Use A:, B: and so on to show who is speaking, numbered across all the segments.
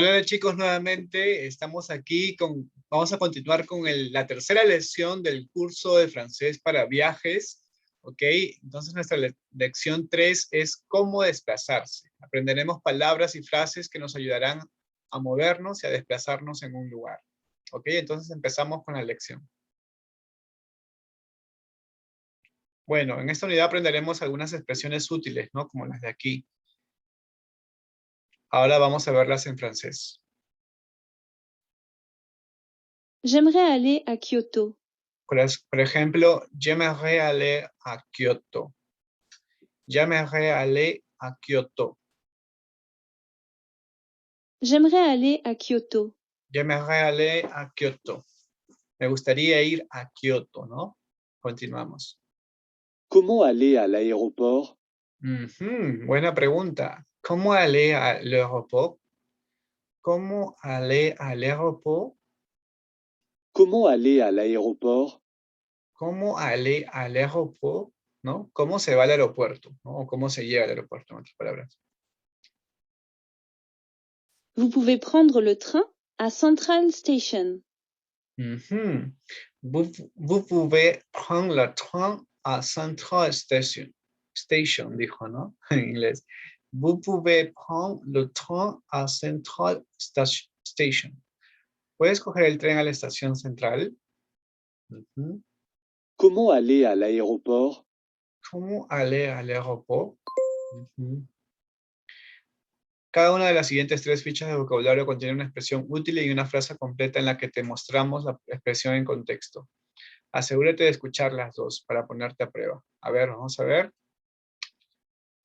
A: Hola chicos, nuevamente estamos aquí vamos a continuar con la tercera lección del curso de francés para viajes, ¿ok? Entonces nuestra lección 3 es cómo desplazarse. Aprenderemos palabras y frases que nos ayudarán a movernos y a desplazarnos en un lugar, ¿ok? Entonces empezamos con la lección. Bueno, en esta unidad aprenderemos algunas expresiones útiles, ¿no? Como las de aquí. Ahora vamos a verlas en francés.
B: J'aimerais aller à Kyoto.
A: Por ejemplo, j'aimerais aller a Kyoto. J'aimerais aller a Kyoto.
B: J'aimerais aller à Kyoto.
A: J'aimerais aller a Kyoto. Me gustaría ir a Kyoto, ¿no? Continuamos.
C: Comment aller à l'aéroport?
A: Buena pregunta. ¿Cómo aller à l'aéroport? ¿Cómo aller à l'aéroport?
C: Comment aller à l'aéroport?
A: ¿Cómo aller à l'aéroport? ¿No? ¿Cómo se va al aeropuerto? ¿No? O ¿cómo se llega al aeropuerto? En otras palabras.
B: Vous pouvez prendre le train à Central Station.
A: Vous pouvez prendre le train à Central Station. Station, dijo, ¿no? En inglés. Vous pouvez prendre le train à Central Station. ¿Puedes coger el tren a la estación central?
C: Comment aller à l'aéroport?
A: ¿Cómo aller à l'aéroport? Cada una de las siguientes 3 fichas de vocabulario contiene una expresión útil y una frase completa en la que te mostramos la expresión en contexto. Asegúrate de escuchar las dos para ponerte a prueba. A ver, vamos a ver.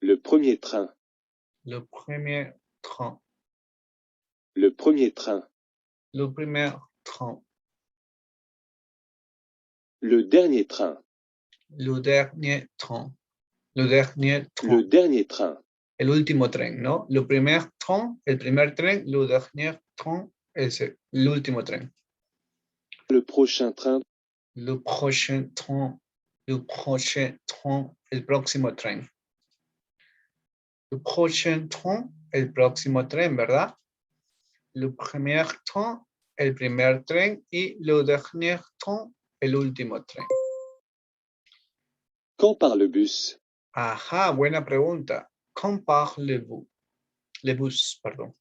C: Le premier train.
A: Le premier train.
C: Le premier train.
A: Le premier train.
C: Le dernier train.
A: Le dernier train. Le dernier train.
C: Le dernier train.
A: El último tren, ¿no? Le premier train, el primer tren. Le dernier train, el último tren.
C: Le prochain train.
A: Le prochain train. Le prochain train, el próximo tren. Le prochain train, el próximo tren, ¿verdad? Le premier train, el primer tren. Y le dernier train, el último tren.
C: Quand part le bus?
A: Ajá, buena pregunta. Quand part le bus? Le bus, perdón.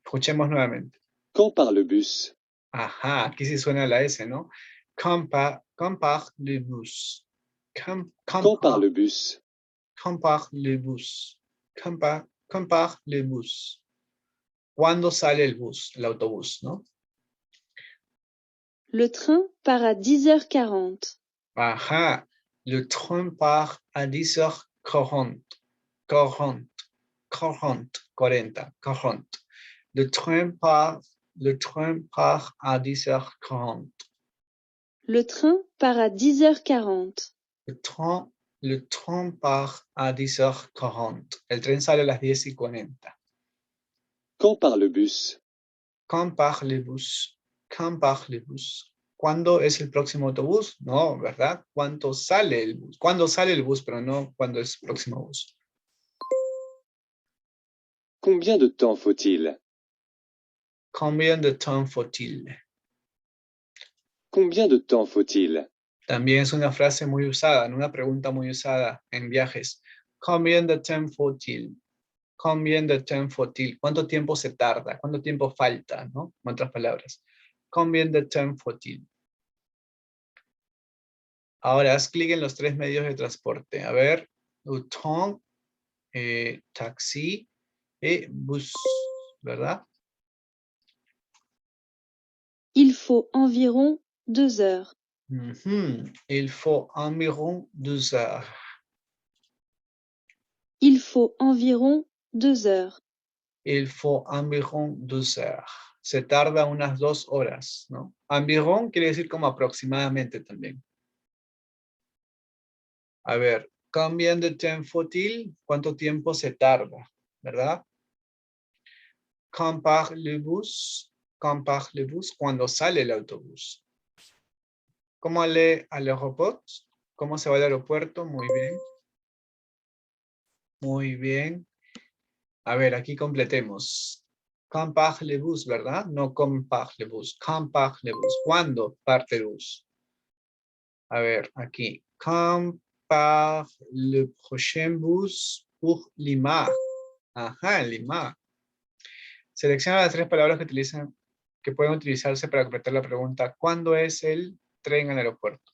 A: Escuchemos nuevamente.
C: Quand part le bus?
A: Ajá, aquí sí suena la S, ¿no? Quand part le bus? Quand
C: part le bus?
A: Quand part le bus? Quand part le bus? ¿Cuándo sale el bus, el autobús, no?
B: Le train part à 10h40.
A: Ajá, le train part à 10h40. 40. 40. Le train part à 10h40.
B: Le train part à 10h40.
A: Le train part à 10h40. El tren sale a las 10:40.
C: Quand part le bus?
A: Quand part le bus? Quand part le bus? ¿Cuándo es el próximo autobús? No, ¿verdad? ¿Cuándo sale el bus? ¿Cuándo sale el bus? Pero no cuándo es el próximo bus.
C: Combien de temps faut-il?
A: Combien de temps faut-il?
C: Combien de temps faut-il?
A: También es una frase muy usada, una pregunta muy usada en viajes. Combien de temps faut-il? Combien de temps faut-il? ¿Cuánto tiempo se tarda? ¿Cuánto tiempo falta? ¿No? En otras palabras. Combien de temps faut-il? Ahora haz clic en los 3 medios de transporte. A ver, train, taxi y bus, ¿verdad?
B: Il faut environ 2 heures.
A: Il faut environ 2 heures.
B: Il faut environ 2 heures.
A: Il faut environ 2 heures. Se tarda unas 2 horas, ¿no? Environ quiere decir como aproximadamente también. A ver, combien de temps faut-il? ¿Cuánto tiempo se tarda? ¿Verdad? Quand part le bus? Quand part le bus? ¿Cuándo sale el autobús? ¿Cómo aller al aéroport? ¿Cómo se va al aeropuerto? Muy bien. Muy bien. A ver, aquí completemos. Quand part le bus, ¿verdad? No quand part le bus. Quand part le bus. ¿Cuándo parte el bus? A ver, aquí. Quand part le prochain bus pour Lima? Ajá, Lima. Selecciona las 3 palabras que pueden utilizarse para completar la pregunta. ¿Cuándo es el tren al aeropuerto?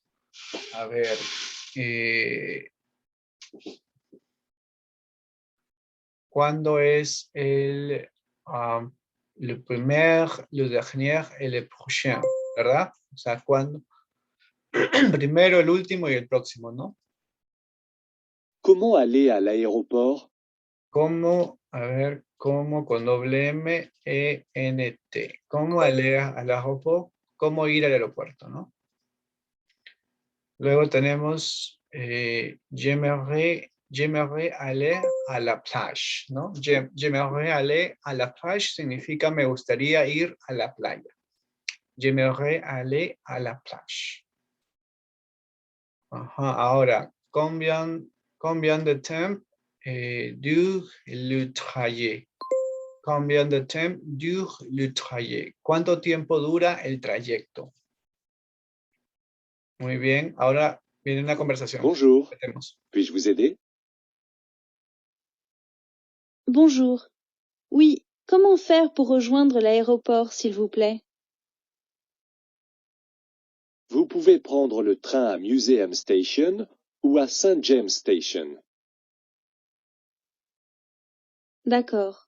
A: A ver. ¿Cuándo es el le premier, le dernier et le prochain? ¿Verdad? O sea, ¿cuándo? Primero, el último y el próximo, ¿no?
C: Comment aller à l'aéroport?
A: ¿Cómo? A ver, ¿cómo con doble M, E, N, T? ¿Cómo aller al aeropuerto? ¿Cómo ir al aeropuerto, no? Luego tenemos j'aimerais aller à la plage, ¿no? J'aimerais aller à la plage significa me gustaría ir a la playa. J'aimerais aller à la plage. Ajá, ahora, combien de temps dure le trajet? Combien de temps dure le trajet? ¿Cuánto tiempo dura el trayecto? Muy bien, ahora viene una conversación.
C: Bonjour,
A: Empecemos.
C: puis-je vous aider?
B: Bonjour. Oui, comment faire pour rejoindre l'aéroport, s'il vous plaît?
C: Vous pouvez prendre le train à Museum Station ou à St. James Station.
B: D'accord.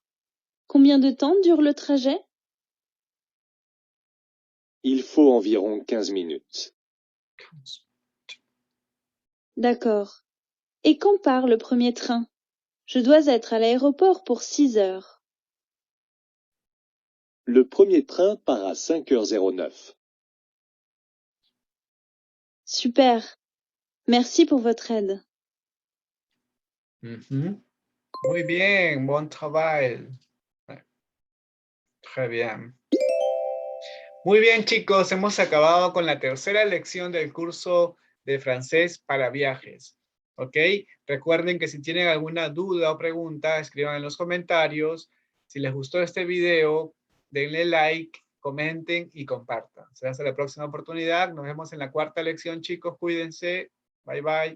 B: Combien de temps dure le trajet?
C: Il faut environ 15 minutes.
B: D'accord. Et quand part le premier train? Je dois être à l'aéroport pour 6 heures.
C: Le premier train part à 5h09.
B: Super. Merci pour votre aide.
A: Muy bien, buen trabajo. Très bien. Muy bien, chicos, hemos acabado con la tercera lección del curso de francés para viajes. ¿Ok? Recuerden que si tienen alguna duda o pregunta, escriban en los comentarios. Si les gustó este video, denle like, comenten y compartan. Será hasta la próxima oportunidad. Nos vemos en la cuarta lección, chicos. Cuídense. Bye, bye.